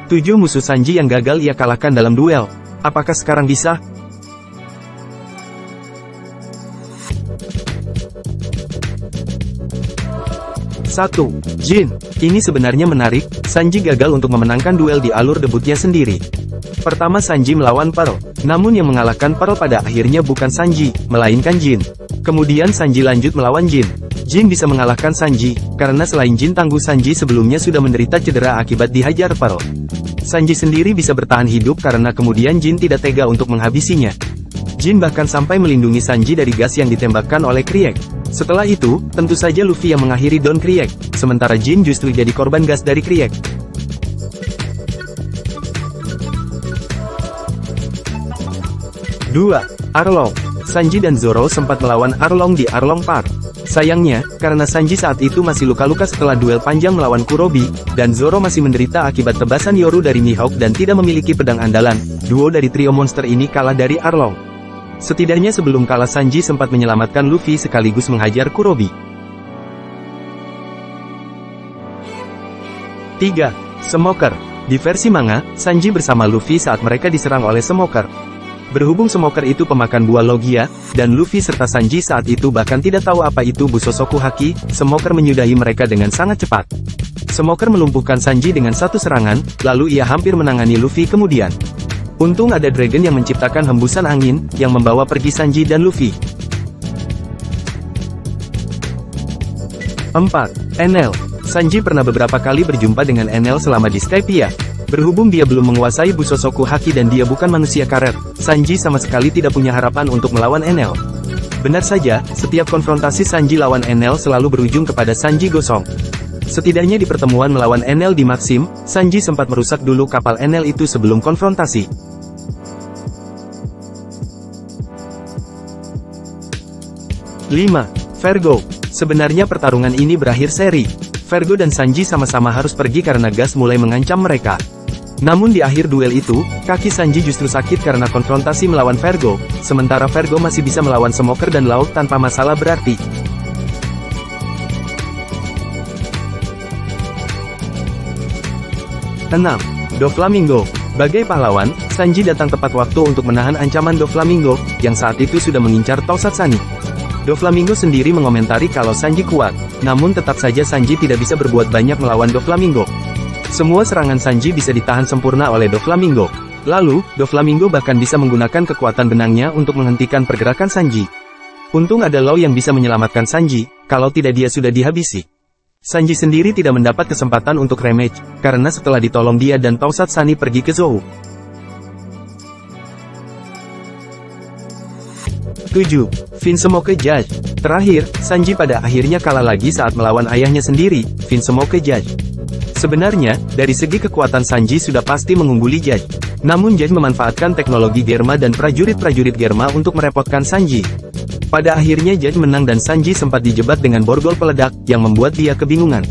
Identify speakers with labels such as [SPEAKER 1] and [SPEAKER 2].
[SPEAKER 1] 7 musuh Sanji yang gagal ia kalahkan dalam duel. Apakah sekarang bisa? Satu, Jin. Ini sebenarnya menarik, Sanji gagal untuk memenangkan duel di alur debutnya sendiri. Pertama Sanji melawan Pearl, namun yang mengalahkan Pearl pada akhirnya bukan Sanji, melainkan Jin. Kemudian Sanji lanjut melawan Jin. Jin bisa mengalahkan Sanji, karena selain Jin tangguh Sanji sebelumnya sudah menderita cedera akibat dihajar Pearl. Sanji sendiri bisa bertahan hidup karena kemudian Jin tidak tega untuk menghabisinya. Jin bahkan sampai melindungi Sanji dari gas yang ditembakkan oleh Krieg. Setelah itu, tentu saja Luffy yang mengakhiri Don Krieg, sementara Jin justru jadi korban gas dari Krieg. 2. Arlong. Sanji dan Zoro sempat melawan Arlong di Arlong Park. Sayangnya, karena Sanji saat itu masih luka-luka setelah duel panjang melawan Kurobi, dan Zoro masih menderita akibat tebasan Yoru dari Mihawk dan tidak memiliki pedang andalan, duo dari trio monster ini kalah dari Arlong. Setidaknya sebelum kalah Sanji sempat menyelamatkan Luffy sekaligus menghajar Kurobi. 3. Smoker. Di versi manga, Sanji bersama Luffy saat mereka diserang oleh Smoker. Berhubung Smoker itu pemakan buah Logia, dan Luffy serta Sanji saat itu bahkan tidak tahu apa itu Busosoku Haki, Smoker menyudahi mereka dengan sangat cepat. Smoker melumpuhkan Sanji dengan satu serangan, lalu ia hampir menangani Luffy kemudian. Untung ada Dragon yang menciptakan hembusan angin, yang membawa pergi Sanji dan Luffy. 4. Enel. Sanji pernah beberapa kali berjumpa dengan Enel selama di Skypiea. Berhubung dia belum menguasai Busosoku Haki dan dia bukan manusia karet, Sanji sama sekali tidak punya harapan untuk melawan Enel. Benar saja, setiap konfrontasi Sanji lawan Enel selalu berujung kepada Sanji gosong. Setidaknya di pertemuan melawan Enel di Maxim, Sanji sempat merusak dulu kapal Enel itu sebelum konfrontasi. 5. Vergo. Sebenarnya pertarungan ini berakhir seri. Vergo dan Sanji sama-sama harus pergi karena gas mulai mengancam mereka. Namun di akhir duel itu, kaki Sanji justru sakit karena konfrontasi melawan Vergo, sementara Vergo masih bisa melawan Smoker dan Laut tanpa masalah berarti. 6. Doflamingo. Bagai pahlawan, Sanji datang tepat waktu untuk menahan ancaman Doflamingo, yang saat itu sudah mengincar Tosatsani. Doflamingo sendiri mengomentari kalau Sanji kuat, namun tetap saja Sanji tidak bisa berbuat banyak melawan Doflamingo. Semua serangan Sanji bisa ditahan sempurna oleh Doflamingo. Lalu, Doflamingo bahkan bisa menggunakan kekuatan benangnya untuk menghentikan pergerakan Sanji. Untung ada Law yang bisa menyelamatkan Sanji, kalau tidak dia sudah dihabisi. Sanji sendiri tidak mendapat kesempatan untuk rematch, karena setelah ditolong dia dan Tosatsani pergi ke Zou. 7. Vinsmoke Judge. Terakhir, Sanji pada akhirnya kalah lagi saat melawan ayahnya sendiri, Vinsmoke Judge. Sebenarnya, dari segi kekuatan Sanji sudah pasti mengungguli Judge. Namun Judge memanfaatkan teknologi Germa dan prajurit-prajurit Germa untuk merepotkan Sanji. Pada akhirnya Judge menang dan Sanji sempat dijebat dengan borgol peledak, yang membuat dia kebingungan.